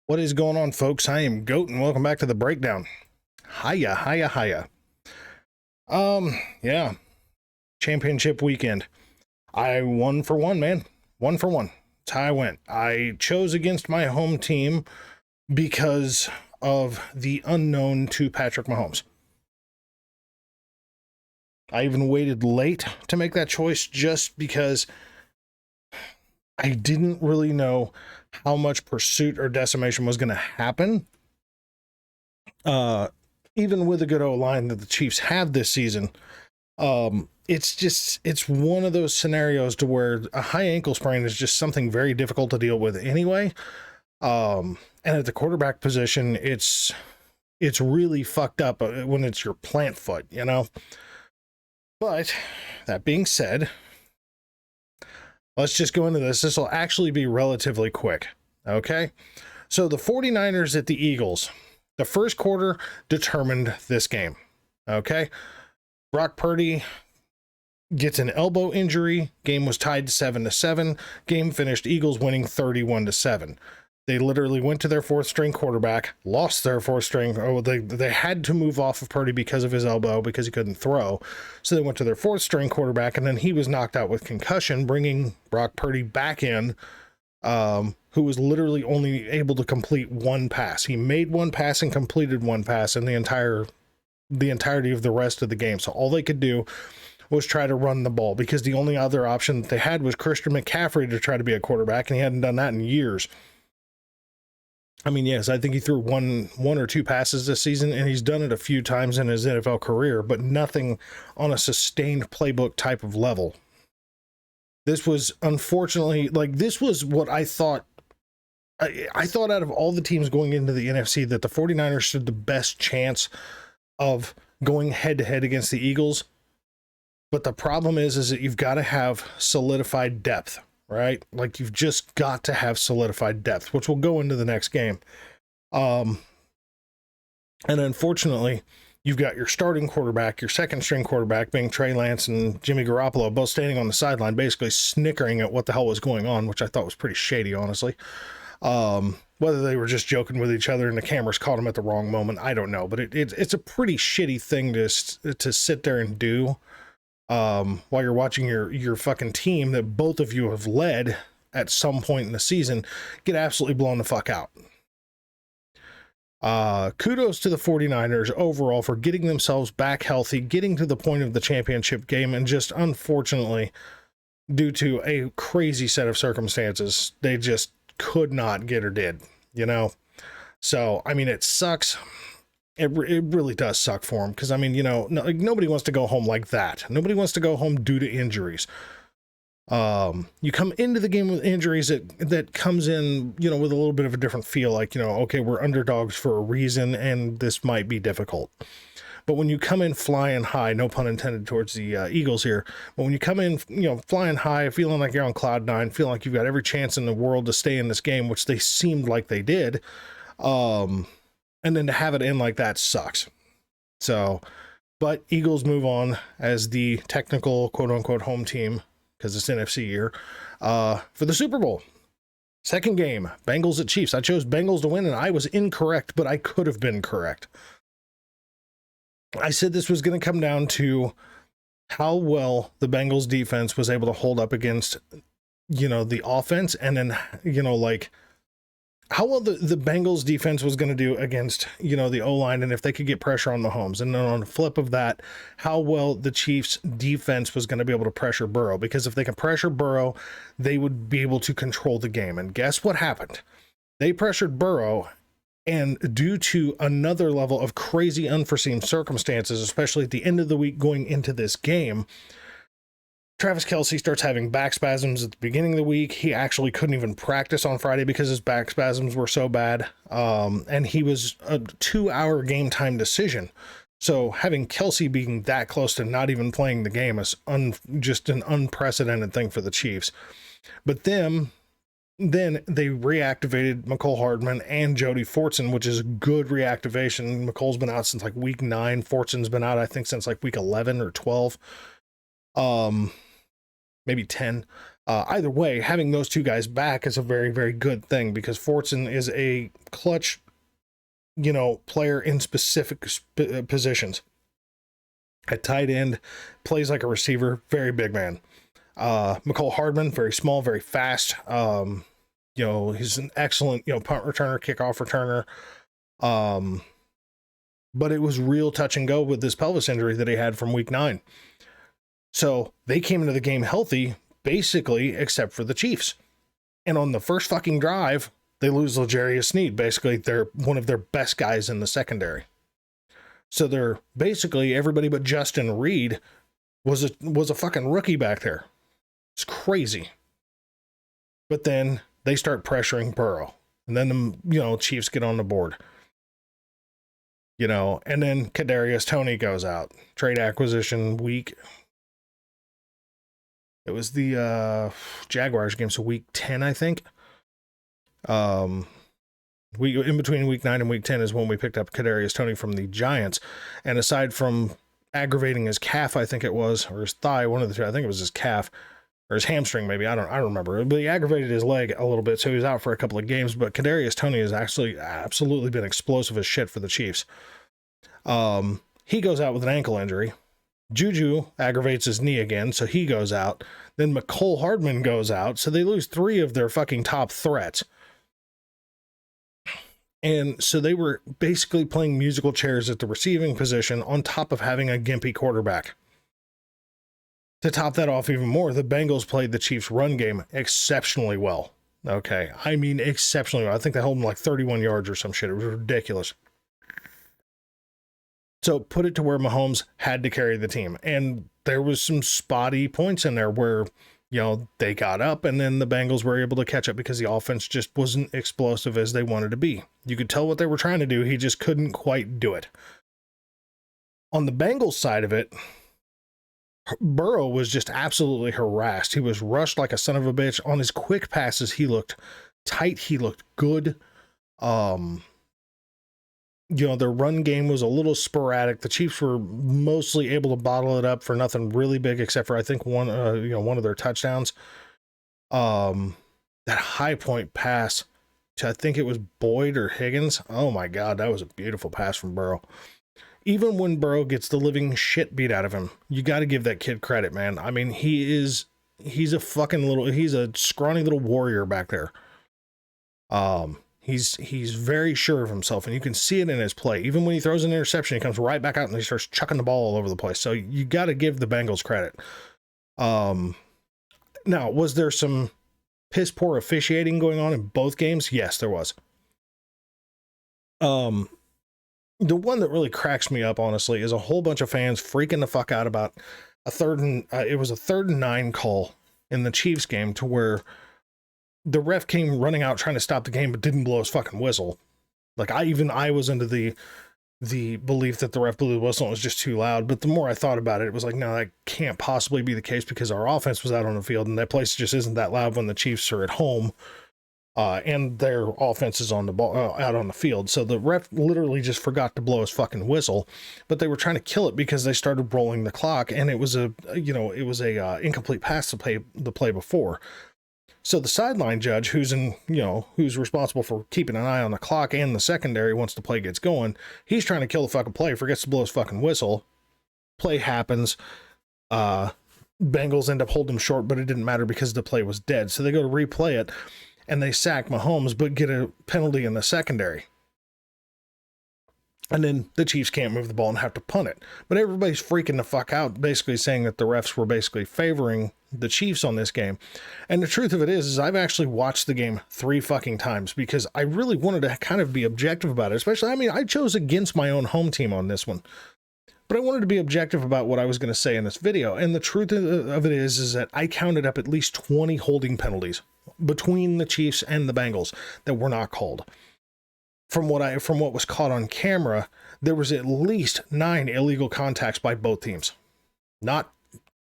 What is going on, folks? I am Goat, and welcome back to the breakdown. Hiya, hiya, hiya. Yeah, championship weekend. I won for one, man. 1 for 1. That's how I went. I chose against my home team because of the unknown to Patrick Mahomes. I even waited late to make that choice just because I didn't really know how much pursuit or decimation was going to happen. Even with a good O-line that the Chiefs have this season, it's one of those scenarios to where a high ankle sprain is just something very difficult to deal with anyway. And at the quarterback position, it's really fucked up when it's your plant foot, you know? But that being said, let's just go into this. This will actually be relatively quick. Okay. So the 49ers at the Eagles, the first quarter determined this game. Okay. Brock Purdy gets an elbow injury. Game was tied 7-7. Game finished Eagles winning 31-7. They literally went to their fourth string quarterback, lost their fourth string. Oh, they had to move off of Purdy because of his elbow because he couldn't throw. So they went to their fourth string quarterback, and then he was knocked out with concussion, bringing Brock Purdy back in, who was literally only able to complete one pass. He made one pass and completed one pass in the entirety of the rest of the game. So all they could do was try to run the ball because the only other option that they had was Christian McCaffrey to try to be a quarterback, and he hadn't done that in years. I mean, yes, I think he threw one or two passes this season, and he's done it a few times in his NFL career, but nothing on a sustained playbook type of level. This was unfortunately, this was what I thought. I thought out of all the teams going into the NFC that the 49ers stood the best chance of going head-to-head against the Eagles. But the problem is that you've got to have solidified depth. Right? Like, you've just got to have solidified depth, which will go into the next game. And unfortunately, you've got your starting quarterback, your second string quarterback being Trey Lance and Jimmy Garoppolo, both standing on the sideline, basically snickering at what the hell was going on, which I thought was pretty shady, honestly. Whether they were just joking with each other and the cameras caught them at the wrong moment, I don't know. But it's a pretty shitty thing to sit there and do. While you're watching your fucking team that both of you have led at some point in the season get absolutely blown the fuck out. Kudos to the 49ers overall for getting themselves back healthy, getting to the point of the championship game, and just unfortunately, due to a crazy set of circumstances, they just could not get or did, you know? So, I mean, it sucks. It really does suck for them because, I mean, you know, nobody wants to go home like that. Nobody wants to go home due to injuries. You come into the game with injuries that comes in, you know, with a little bit of a different feel, like, you know, okay, we're underdogs for a reason and this might be difficult. But when you come in flying high, no pun intended towards the Eagles here, but when you come in, you know, flying high, feeling like you're on cloud nine, feeling like you've got every chance in the world to stay in this game, which they seemed like they did, and then to have it end like that sucks. So, but Eagles move on as the technical quote-unquote home team, because it's NFC year, for the Super Bowl. Second game, Bengals at Chiefs. I chose Bengals to win, and I was incorrect, but I could have been correct. I said this was going to come down to how well the Bengals defense was able to hold up against, you know, the offense, and then, you know, like, how well the Bengals defense was going to do against, you know, the O-line, and if they could get pressure on Mahomes. And then on the flip of that, how well the Chiefs defense was going to be able to pressure Burrow, because if they can pressure Burrow, they would be able to control the game. And guess what happened? They pressured Burrow, and due to another level of crazy unforeseen circumstances, especially at the end of the week going into this game, Travis Kelce starts having back spasms at the beginning of the week. He actually couldn't even practice on Friday because his back spasms were so bad. And he was a 2-hour game time decision. So having Kelce being that close to not even playing the game is just an unprecedented thing for the Chiefs. But then they reactivated Mecole Hardman and Jody Fortson, which is good reactivation. Mecole's been out since like week 9. Fortson's been out, I think, since like week 11 or 12. Maybe 10. Either way, having those two guys back is a very, very good thing because Fortson is a clutch, player in specific positions. At tight end, plays like a receiver, very big man. McCole Hardman, very small, very fast. He's an excellent, punt returner, kickoff returner. But it was real touch and go with this pelvis injury that he had from week 9. So they came into the game healthy, basically, except for the Chiefs. And on the first fucking drive, they lose L'Jarius Sneed. Basically, they're one of their best guys in the secondary. So they're basically everybody but Justin Reed was a fucking rookie back there. It's crazy. But then they start pressuring Burrow. And then the Chiefs get on the board. And then Kadarius Toney goes out. Trade acquisition week. It was the Jaguars game, so week 10, I think. In between week 9 and week 10 is when we picked up Kadarius Toney from the Giants. And aside from aggravating his calf, I think it was, or his thigh, one of the two, I think it was his calf, or his hamstring maybe, I don't remember. But he aggravated his leg a little bit, so he was out for a couple of games. But Kadarius Toney has actually absolutely been explosive as shit for the Chiefs. He goes out with an ankle injury. Juju aggravates his knee again, so he goes out. Then McCole Hardman goes out, so they lose 3 of their fucking top threats. And so they were basically playing musical chairs at the receiving position on top of having a gimpy quarterback. To top that off even more, the Bengals played the Chiefs' run game exceptionally well. Okay, I mean exceptionally well. I think they held them like 31 yards or some shit. It was ridiculous. So put it to where Mahomes had to carry the team. And there was some spotty points in there where, they got up and then the Bengals were able to catch up because the offense just wasn't explosive as they wanted to be. You could tell what they were trying to do. He just couldn't quite do it. On the Bengals side of it, Burrow was just absolutely harassed. He was rushed like a son of a bitch. On his quick passes, he looked tight. He looked good. Their run game was a little sporadic. The Chiefs were mostly able to bottle it up for nothing really big, except for I think one of their touchdowns. That high point pass to, I think it was Boyd or Higgins. Oh my God, that was a beautiful pass from Burrow. Even when Burrow gets the living shit beat out of him, you got to give that kid credit, man. I mean, he's a scrawny little warrior back there. He's very sure of himself, and you can see it in his play. Even when he throws an interception, he comes right back out and he starts chucking the ball all over the place. So you got to give the Bengals credit. Now, was there some piss poor officiating going on in both games? Yes, there was. The one that really cracks me up, honestly, is a whole bunch of fans freaking the fuck out about a 3rd and 9 call in the Chiefs game to where the ref came running out trying to stop the game, but didn't blow his fucking whistle. Like I was into the belief that the ref blew the whistle and it was just too loud. But the more I thought about it, it was like, no, that can't possibly be the case because our offense was out on the field and that place just isn't that loud when the Chiefs are at home. And their offense is on the ball, out on the field. So the ref literally just forgot to blow his fucking whistle, but they were trying to kill it because they started rolling the clock and it was a incomplete pass to play the play before. So the sideline judge, who's responsible for keeping an eye on the clock and the secondary once the play gets going, he's trying to kill the fucking play, forgets to blow his fucking whistle. Play happens. Bengals end up holding him short, but it didn't matter because the play was dead. So they go to replay it and they sack Mahomes, but get a penalty in the secondary. And then the Chiefs can't move the ball and have to punt it. But everybody's freaking the fuck out, basically saying that the refs were basically favoring the Chiefs on this game. And the truth of it is I've actually watched the game 3 fucking times because I really wanted to kind of be objective about it. Especially, I chose against my own home team on this one. But I wanted to be objective about what I was going to say in this video. And the truth of it is that I counted up at least 20 holding penalties between the Chiefs and the Bengals that were not called. From what was caught on camera, there was at least 9 illegal contacts by both teams. Not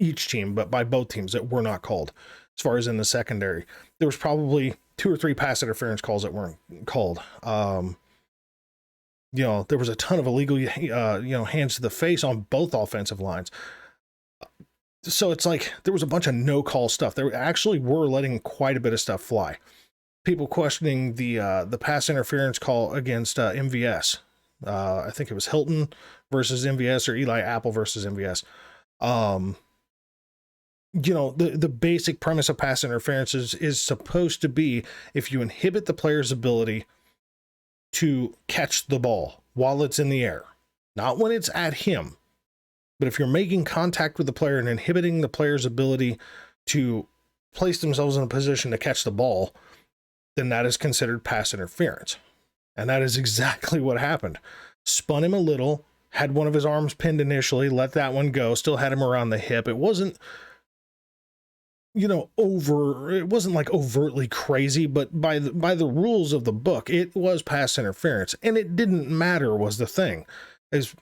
each team, but by both teams that were not called. As far as in the secondary, there was probably 2 or 3 pass interference calls that weren't called. There was a ton of illegal, hands to the face on both offensive lines. So it's like there was a bunch of no call stuff. They actually were letting quite a bit of stuff fly. People questioning the pass interference call against MVS. I think it was Hilton versus MVS or Eli Apple versus MVS. You know, the basic premise of pass interference is supposed to be if you inhibit the player's ability to catch the ball while it's in the air, not when it's at him, but if you're making contact with the player and inhibiting the player's ability to place themselves in a position to catch the ball, then that is considered pass interference. And that is exactly what happened. Spun him a little, had one of his arms pinned initially, let that one go, still had him around the hip. It wasn't, you know, it wasn't like overtly crazy, but by the rules of the book, it was pass interference. And it didn't matter was the thing. It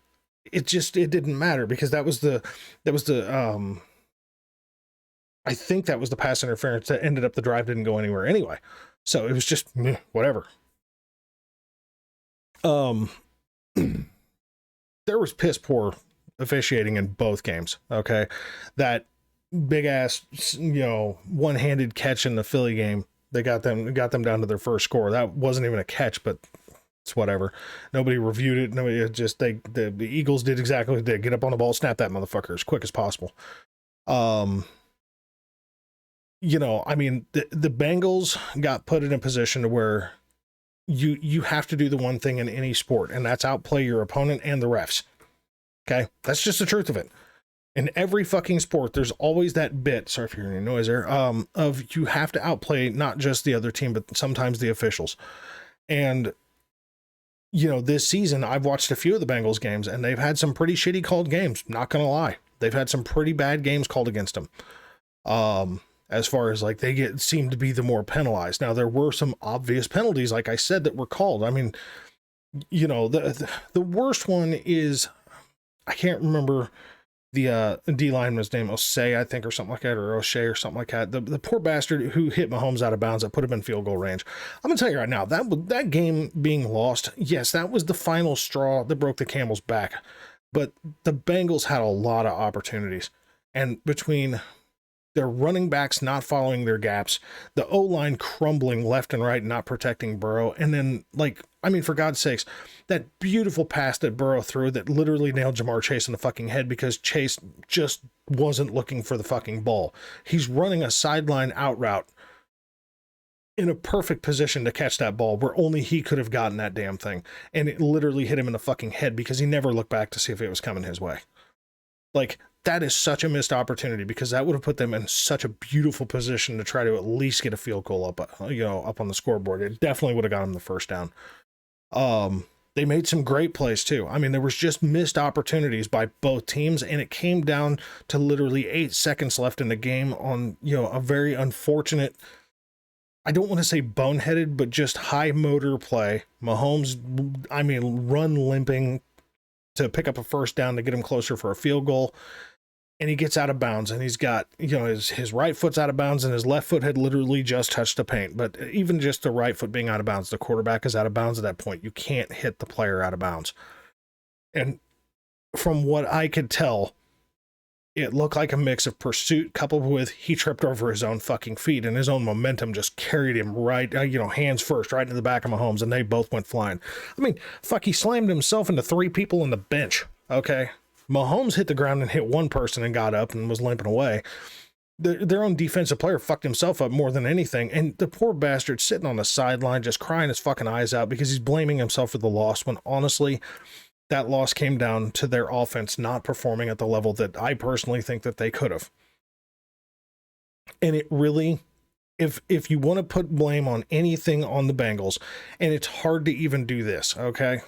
didn't matter because that was the I think that was the pass interference that ended up the drive didn't go anywhere anyway. So it was just whatever. There was piss poor officiating in both games. Okay. That big ass, you know, one-handed catch in the Philly game. They got them down to their first score. That wasn't even a catch, but it's whatever. Nobody reviewed it. Nobody just the Eagles did exactly what they did. Get up on the ball, snap that motherfucker as quick as possible. You know, I mean, the Bengals got put in a position to where you have to do the one thing in any sport, and that's outplay your opponent and the refs. Okay, that's just the truth of it. In every fucking sport, there's always that bit. Sorry if you're hearing any noise there. Of you have to outplay not just the other team, but sometimes the officials. And you know, this season, I've watched a few of the Bengals games, and they've had some pretty shitty called games. Not gonna lie, they've had some pretty bad games called against them. As far as like seem to be the more penalized. Now there were some obvious penalties, like I said, that were called. I mean, you know, the worst one is I can't remember the D lineman's name, Osei, I think, or something like that, or O'Shea or something like that. The poor bastard who hit Mahomes out of bounds that put him in field goal range. I'm gonna tell you right now, that game being lost, yes, that was the final straw that broke the camel's back. But the Bengals had a lot of opportunities, and between their running backs not following their gaps, the O-line crumbling left and right, not protecting Burrow, and then, like, I mean, for God's sakes, that beautiful pass that Burrow threw that literally nailed Jamar Chase in the fucking head because Chase just wasn't looking for the fucking ball. He's running a sideline out route in a perfect position to catch that ball where only he could have gotten that damn thing, and it literally hit him in the fucking head because he never looked back to see if it was coming his way. Like, that is such a missed opportunity because that would have put them in such a beautiful position to try to at least get a field goal up on the scoreboard. It definitely would have got them the first down. They made some great plays too. I mean, there was just missed opportunities by both teams, and it came down to literally 8 seconds left in the game on, you know, a very unfortunate, I don't want to say boneheaded, but just high motor play. Mahomes, I mean, run limping to pick up a first down to get him closer for a field goal. And he gets out of bounds, and he's got, you know, his right foot's out of bounds, and his left foot had literally just touched the paint. But even just the right foot being out of bounds, the quarterback is out of bounds at that point. You can't hit the player out of bounds. And from what I could tell, it looked like a mix of pursuit coupled with he tripped over his own fucking feet, and his own momentum just carried him right, you know, hands first, right into the back of Mahomes, and they both went flying. I mean, fuck, he slammed himself into 3 people on the bench, okay? Mahomes hit the ground and hit one person and got up and was limping away. Their own defensive player fucked himself up more than anything. And the poor bastard sitting on the sideline just crying his fucking eyes out because he's blaming himself for the loss when honestly, that loss came down to their offense not performing at the level that I personally think that they could have. And it really, if you want to put blame on anything on the Bengals, and it's hard to even do this, okay?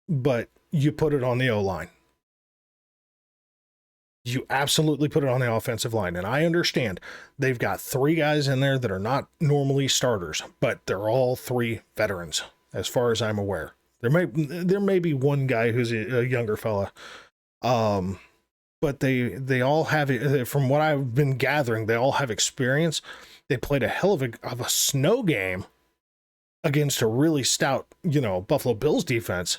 But you put it on the O-line. You absolutely put it on the offensive line. And I understand they've got 3 guys in there that are not normally starters, but they're all 3 veterans, as far as I'm aware. There may be one guy who's a younger fella. But they all have, from what I've been gathering, they all have experience. They played a hell of a snow game against a really stout, you know, Buffalo Bills defense.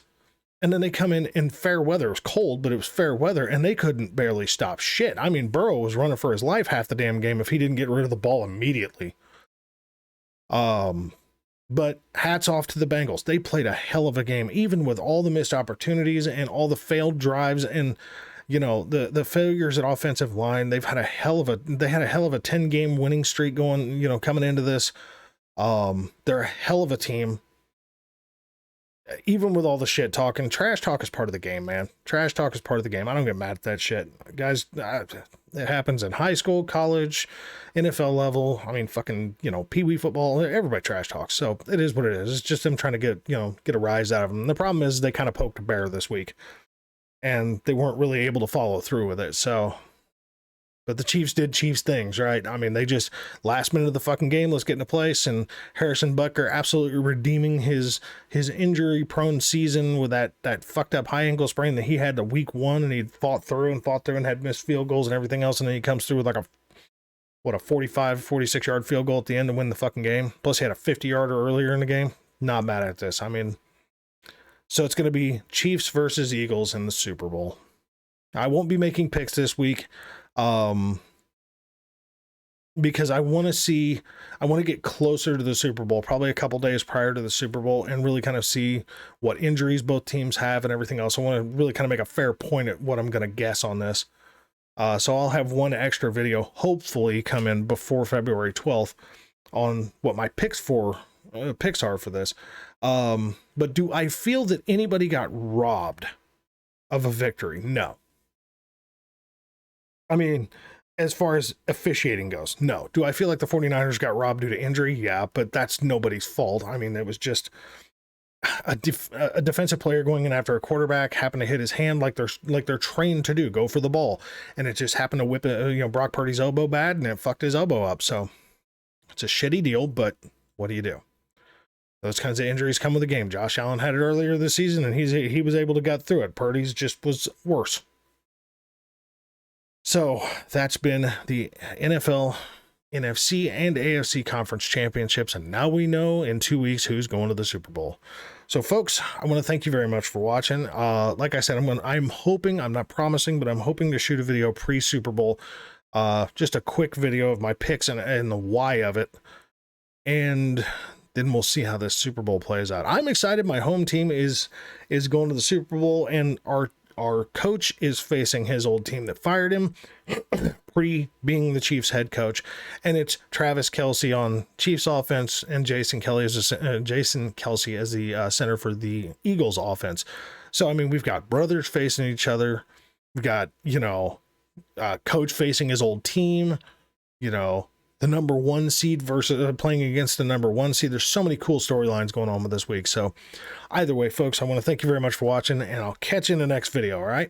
And then they come in fair weather. It was cold, but it was fair weather, and they couldn't barely stop shit. I mean, Burrow was running for his life half the damn game if he didn't get rid of the ball immediately. But hats off to the Bengals. They played a hell of a game, even with all the missed opportunities and all the failed drives and, you know, the failures at offensive line. They had a hell of a 10-game winning streak going, you know, coming into this. They're a hell of a team. Even with all the shit talking, trash talk is part of the game, man. Trash talk is part of the game. I don't get mad at that shit. Guys, it happens in high school, college, NFL level. I mean, fucking, you know, pee-wee football, everybody trash talks. So it is what it is. It's just them trying to get a rise out of them. And the problem is they kind of poked a bear this week and they weren't really able to follow through with it. So, but the Chiefs did Chiefs things, right? I mean, they just last minute of the fucking game, let's get into place. And Harrison Butker absolutely redeeming his injury prone season with that fucked up high ankle sprain that he had to week 1, and he fought through and had missed field goals and everything else. And then he comes through with like a 46 yard field goal at the end to win the fucking game. Plus he had a 50-yarder earlier in the game. Not mad at this. I mean, so it's going to be Chiefs versus Eagles in the Super Bowl. I won't be making picks this week. Because I want to get closer to the Super Bowl, probably a couple days prior to the Super Bowl, and really kind of see what injuries both teams have and everything else. I want to really kind of make a fair point at what I'm going to guess on this. So I'll have one extra video, hopefully come in before February 12th on what my picks are for this. But do I feel that anybody got robbed of a victory? No. I mean, as far as officiating goes, no. Do I feel like the 49ers got robbed due to injury? Yeah, but that's nobody's fault. I mean, it was just a defensive player going in after a quarterback happened to hit his hand like they're trained to do, go for the ball, and it just happened to whip Brock Purdy's elbow bad, and it fucked his elbow up. So it's a shitty deal, but what do you do? Those kinds of injuries come with the game. Josh Allen had it earlier this season, and he was able to get through it. Purdy's just was worse. So that's been the NFL, NFC, and AFC conference championships. And now we know in 2 weeks who's going to the Super Bowl. So folks, I want to thank you very much for watching. Like I said, I'm hoping, I'm not promising, but I'm hoping to shoot a video pre-Super Bowl. Just a quick video of my picks and the why of it. And then we'll see how this Super Bowl plays out. I'm excited. My home team is going to the Super Bowl, and our coach is facing his old team that fired him, being the Chiefs head coach, and it's Travis Kelce on Chiefs offense and Jason Kelce as the center for the Eagles offense. So I mean, we've got brothers facing each other. We've got coach facing his old team. The number 1 seed versus playing against the number 1 seed. There's so many cool storylines going on with this week. So either way, folks, I want to thank you very much for watching, and I'll catch you in the next video. All right.